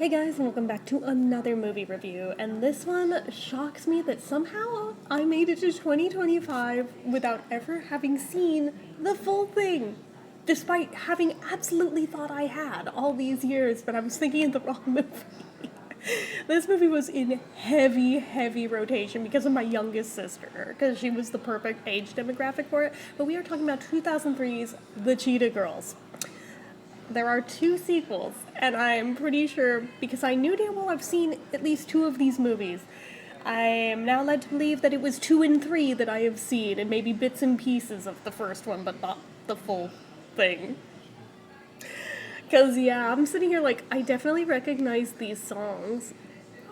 Hey guys, and welcome back to another movie review, and this one shocks me that somehow I made it to 2025 without ever having seen the full thing, despite having absolutely thought I had all these years, but I was thinking of the wrong movie. This movie was in heavy rotation because of my youngest sister, because she was the perfect age demographic for it, but we are talking about 2003's The Cheetah Girls. There are two sequels, and I'm pretty sure, because I knew damn well I've seen at least two of these movies, I am now led to believe that it was 2 and 3 that I have seen, and maybe bits and pieces of the first one, but not the full thing. Because, yeah, I'm sitting here like, I definitely recognize these songs.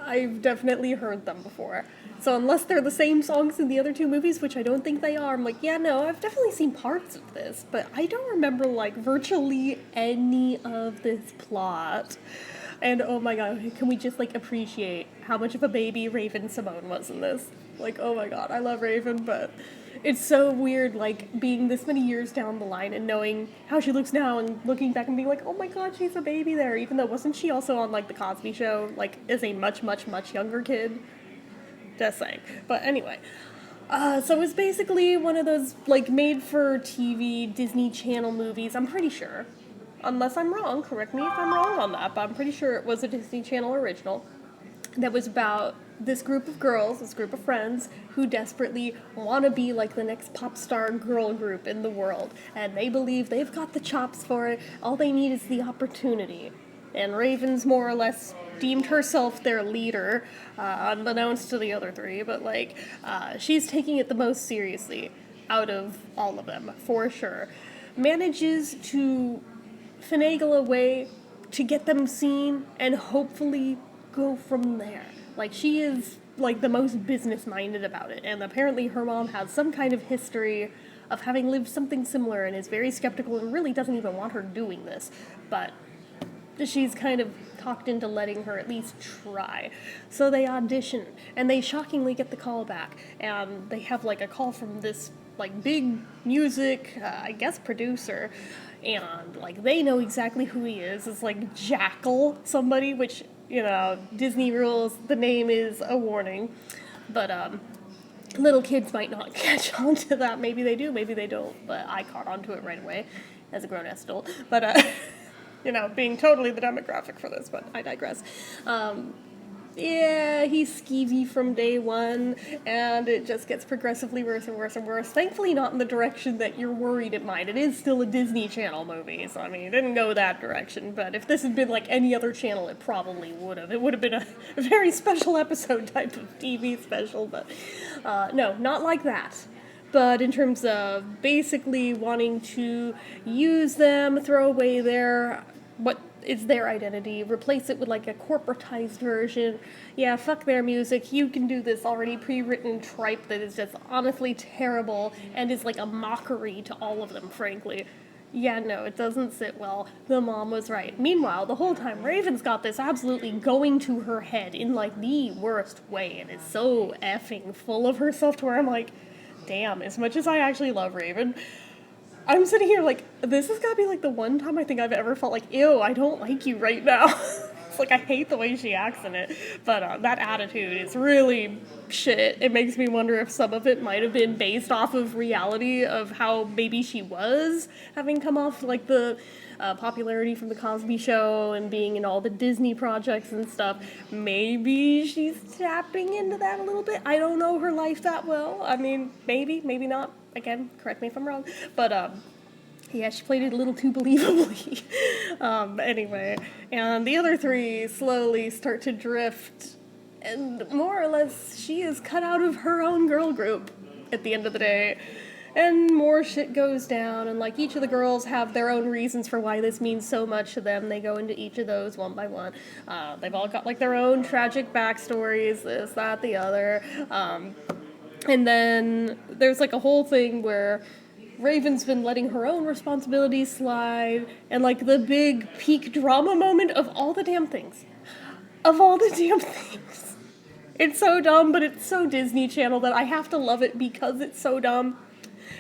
I've definitely heard them before. So unless they're the same songs in the other two movies, which I don't think they are, I'm like, yeah, no, I've definitely seen parts of this, but I don't remember, like, virtually any of this plot. And oh my god, can we just, like, appreciate how much of a baby Raven Simone was in this? Like, oh my god, I love Raven, but it's so weird, like, being this many years down the line and knowing how she looks now and looking back and being like, oh my god, she's a baby there, even though wasn't she also on, like, The Cosby Show, like, as a much younger kid? Just saying. But anyway, so it's basically one of those, like, made-for-TV Disney Channel movies, I'm pretty sure. Unless I'm wrong, correct me if I'm wrong on that, but I'm pretty sure it was a Disney Channel original that was about this group of girls, this group of friends, who desperately want to be like the next pop star girl group in the world, and they believe they've got the chops for it, all they need is the opportunity. And Raven's more or less deemed herself their leader, unbeknownst to the other three, but, like, she's taking it the most seriously out of all of them, for sure. Manages to finagle a way to get them seen and hopefully go from there. Like, she is, like, the most business-minded about it, and apparently her mom has some kind of history of having lived something similar and is very skeptical and really doesn't even want her doing this, but she's kind of talked into letting her at least try. So they audition, and they shockingly get the call back, and they have, like, a call from this, like, big music, I guess, producer, and, like, they know exactly who he is. It's, like, Jackal somebody, which, you know, Disney rules, the name is a warning, but, little kids might not catch on to that. Maybe they do, maybe they don't, but I caught on to it right away as a grown-ass adult, but, you know, being totally the demographic for this, but I digress. Yeah, he's skeevy from day one, and it just gets progressively worse and worse and worse. Thankfully not in the direction that you're worried it might. It is still a Disney Channel movie, so I mean, it didn't go that direction, but if this had been like any other channel, it probably would have. It would have been a very special episode type of TV special, but no, not like that. But in terms of basically wanting to use them, throw away what is their identity, replace it with like a corporatized version. Yeah, fuck their music. You can do this already pre-written tripe that is just honestly terrible and is like a mockery to all of them, frankly. Yeah, no, it doesn't sit well. The mom was right. Meanwhile, the whole time, Raven's got this absolutely going to her head in like the worst way and is so effing full of herself to where I'm like, damn, as much as I actually love Raven, I'm sitting here like, this has got to be like the one time I think I've ever felt like, ew, I don't like you right now. It's like, I hate the way she acts in it. But that attitude is really shit. It makes me wonder if some of it might have been based off of reality of how maybe she was, having come off like the popularity from the Cosby Show and being in all the Disney projects and stuff. Maybe she's tapping into that a little bit. I don't know her life that well. I mean, maybe not. Again, correct me if I'm wrong. But, yeah, she played it a little too believably. Anyway, and the other three slowly start to drift, and more or less, she is cut out of her own girl group at the end of the day. And more shit goes down, and, like, each of the girls have their own reasons for why this means so much to them. They go into each of those one by one. They've all got, like, their own tragic backstories, this, that, the other. And then there's, like, a whole thing where Raven's been letting her own responsibilities slide, and, like, the big peak drama moment of all the damn things. Of all the damn things. It's so dumb, but it's so Disney Channel that I have to love it because it's so dumb.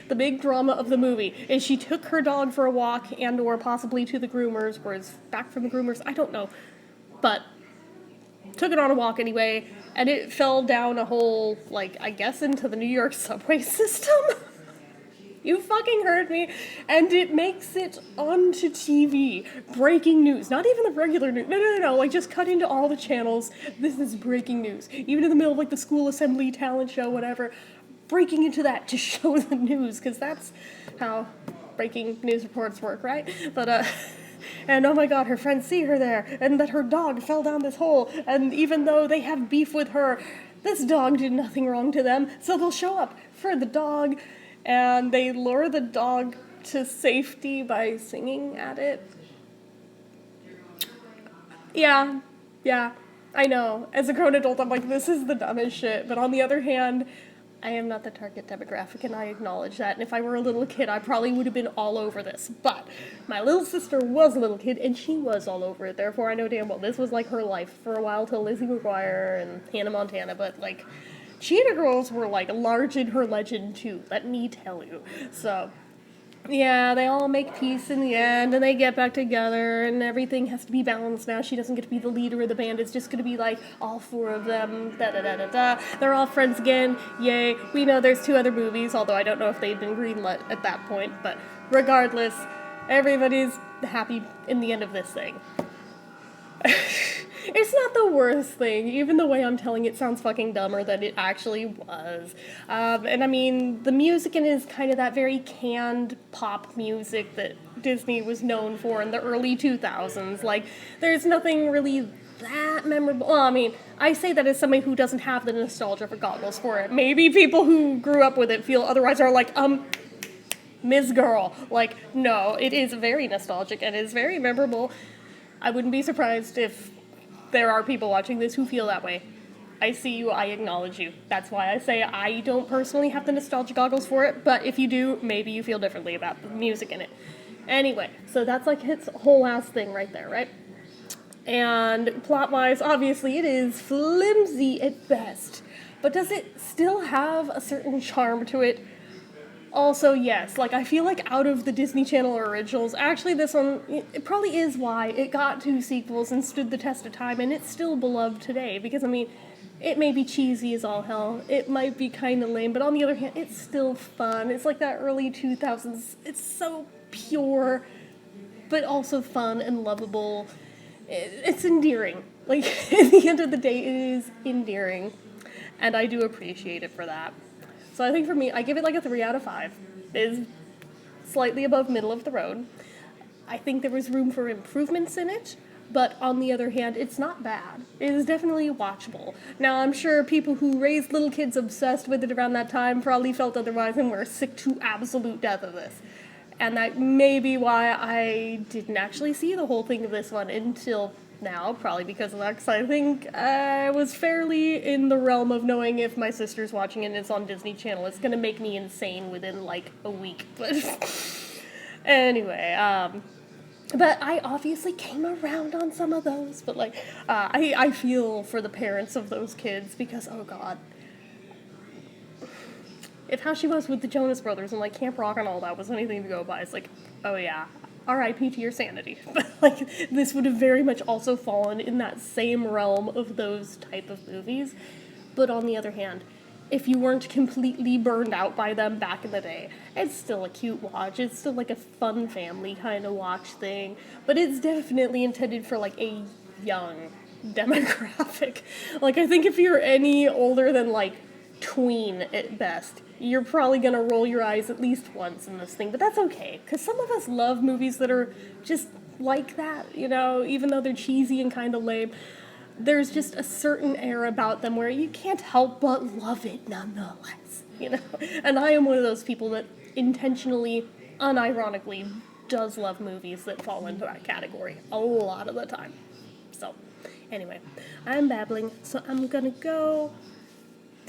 The big drama of the movie is she took her dog for a walk and or possibly to the groomers, or is back from the groomers, I don't know. But took it on a walk anyway, and it fell down a hole, like, I guess into the New York subway system. You fucking heard me. And it makes it onto TV. Breaking news. Not even the regular news. No. Like, just cut into all the channels. This is breaking news. Even in the middle of, like, the school assembly, talent show, whatever. Breaking into that to show the news, because that's how breaking news reports work, right? But, and oh my god, her friends see her there, and that her dog fell down this hole, and even though they have beef with her, this dog did nothing wrong to them, so they'll show up for the dog, and they lure the dog to safety by singing at it. Yeah, I know. As a grown adult, I'm like, this is the dumbest shit, but on the other hand, I am not the target demographic, and I acknowledge that, and if I were a little kid, I probably would have been all over this, but my little sister was a little kid, and she was all over it, therefore I know damn well this was, like, her life for a while, till Lizzie McGuire and Hannah Montana, but, like, Cheetah Girls were, like, large in her legend, too, let me tell you, so... Yeah, they all make peace in the end, and they get back together, and everything has to be balanced now. She doesn't get to be the leader of the band. It's just going to be, like, all four of them, da-da-da-da-da. They're all friends again, yay. We know there's 2 other movies, although I don't know if they'd been greenlit at that point, but regardless, everybody's happy in the end of this thing. It's not the worst thing, even the way I'm telling it sounds fucking dumber than it actually was. And I mean, the music in it is kind of that very canned pop music that Disney was known for in the early 2000s. Like, there's nothing really that memorable. Well, I mean, I say that as somebody who doesn't have the nostalgia for goggles for it. Maybe people who grew up with it feel otherwise are like, Ms. Girl. Like, no, it is very nostalgic and is very memorable. I wouldn't be surprised if there are people watching this who feel that way. I see you, I acknowledge you. That's why I say I don't personally have the nostalgia goggles for it, but if you do, maybe you feel differently about the music in it. Anyway, so that's like its whole ass thing right there, right? And plot-wise, obviously it is flimsy at best, but does it still have a certain charm to it? Also, yes, like, I feel like out of the Disney Channel originals, actually this one, it probably is why it got 2 sequels and stood the test of time, and it's still beloved today, because, I mean, it may be cheesy as all hell, it might be kind of lame, but on the other hand, it's still fun. It's like that early 2000s, it's so pure, but also fun and lovable. It's endearing. Like, at the end of the day, it is endearing, and I do appreciate it for that. So I think for me, I give it like a 3 out of 5. It is slightly above middle of the road. I think there was room for improvements in it, but on the other hand, it's not bad. It is definitely watchable. Now, I'm sure people who raised little kids obsessed with it around that time probably felt otherwise and were sick to absolute death of this. And that may be why I didn't actually see the whole thing of this one until now, probably because of that, because I think I was fairly in the realm of knowing if my sister's watching it and it's on Disney Channel, it's gonna make me insane within, like, a week. But anyway, but I obviously came around on some of those, but, like, I feel for the parents of those kids, because, oh god. If how she was with the Jonas Brothers and, like, Camp Rock and all that was anything to go by, it's like, oh yeah. R.I.P. to your sanity. But, like, this would have very much also fallen in that same realm of those type of movies. But on the other hand, if you weren't completely burned out by them back in the day, it's still a cute watch. It's still, like, a fun family kind of watch thing. But it's definitely intended for, like, a young demographic. Like, I think if you're any older than, like, tween at best, you're probably gonna roll your eyes at least once in this thing, but that's okay, because some of us love movies that are just like that, you know, even though they're cheesy and kind of lame. There's just a certain air about them where you can't help but love it nonetheless, you know? And I am one of those people that intentionally, unironically, does love movies that fall into that category a lot of the time. So, anyway, I'm babbling, so I'm gonna go.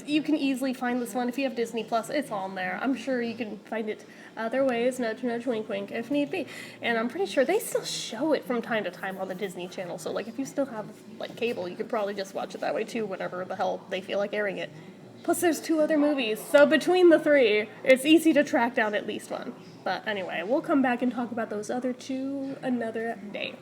You can easily find this one if you have Disney Plus. It's on there. I'm sure you can find it other ways, nudge, nudge, wink, wink, if need be. And I'm pretty sure they still show it from time to time on the Disney Channel. So, like, if you still have, like, cable, you could probably just watch it that way, too, whenever the hell they feel like airing it. Plus, there's 2 other movies. So, between the 3, it's easy to track down at least one. But anyway, we'll come back and talk about those other 2 another day.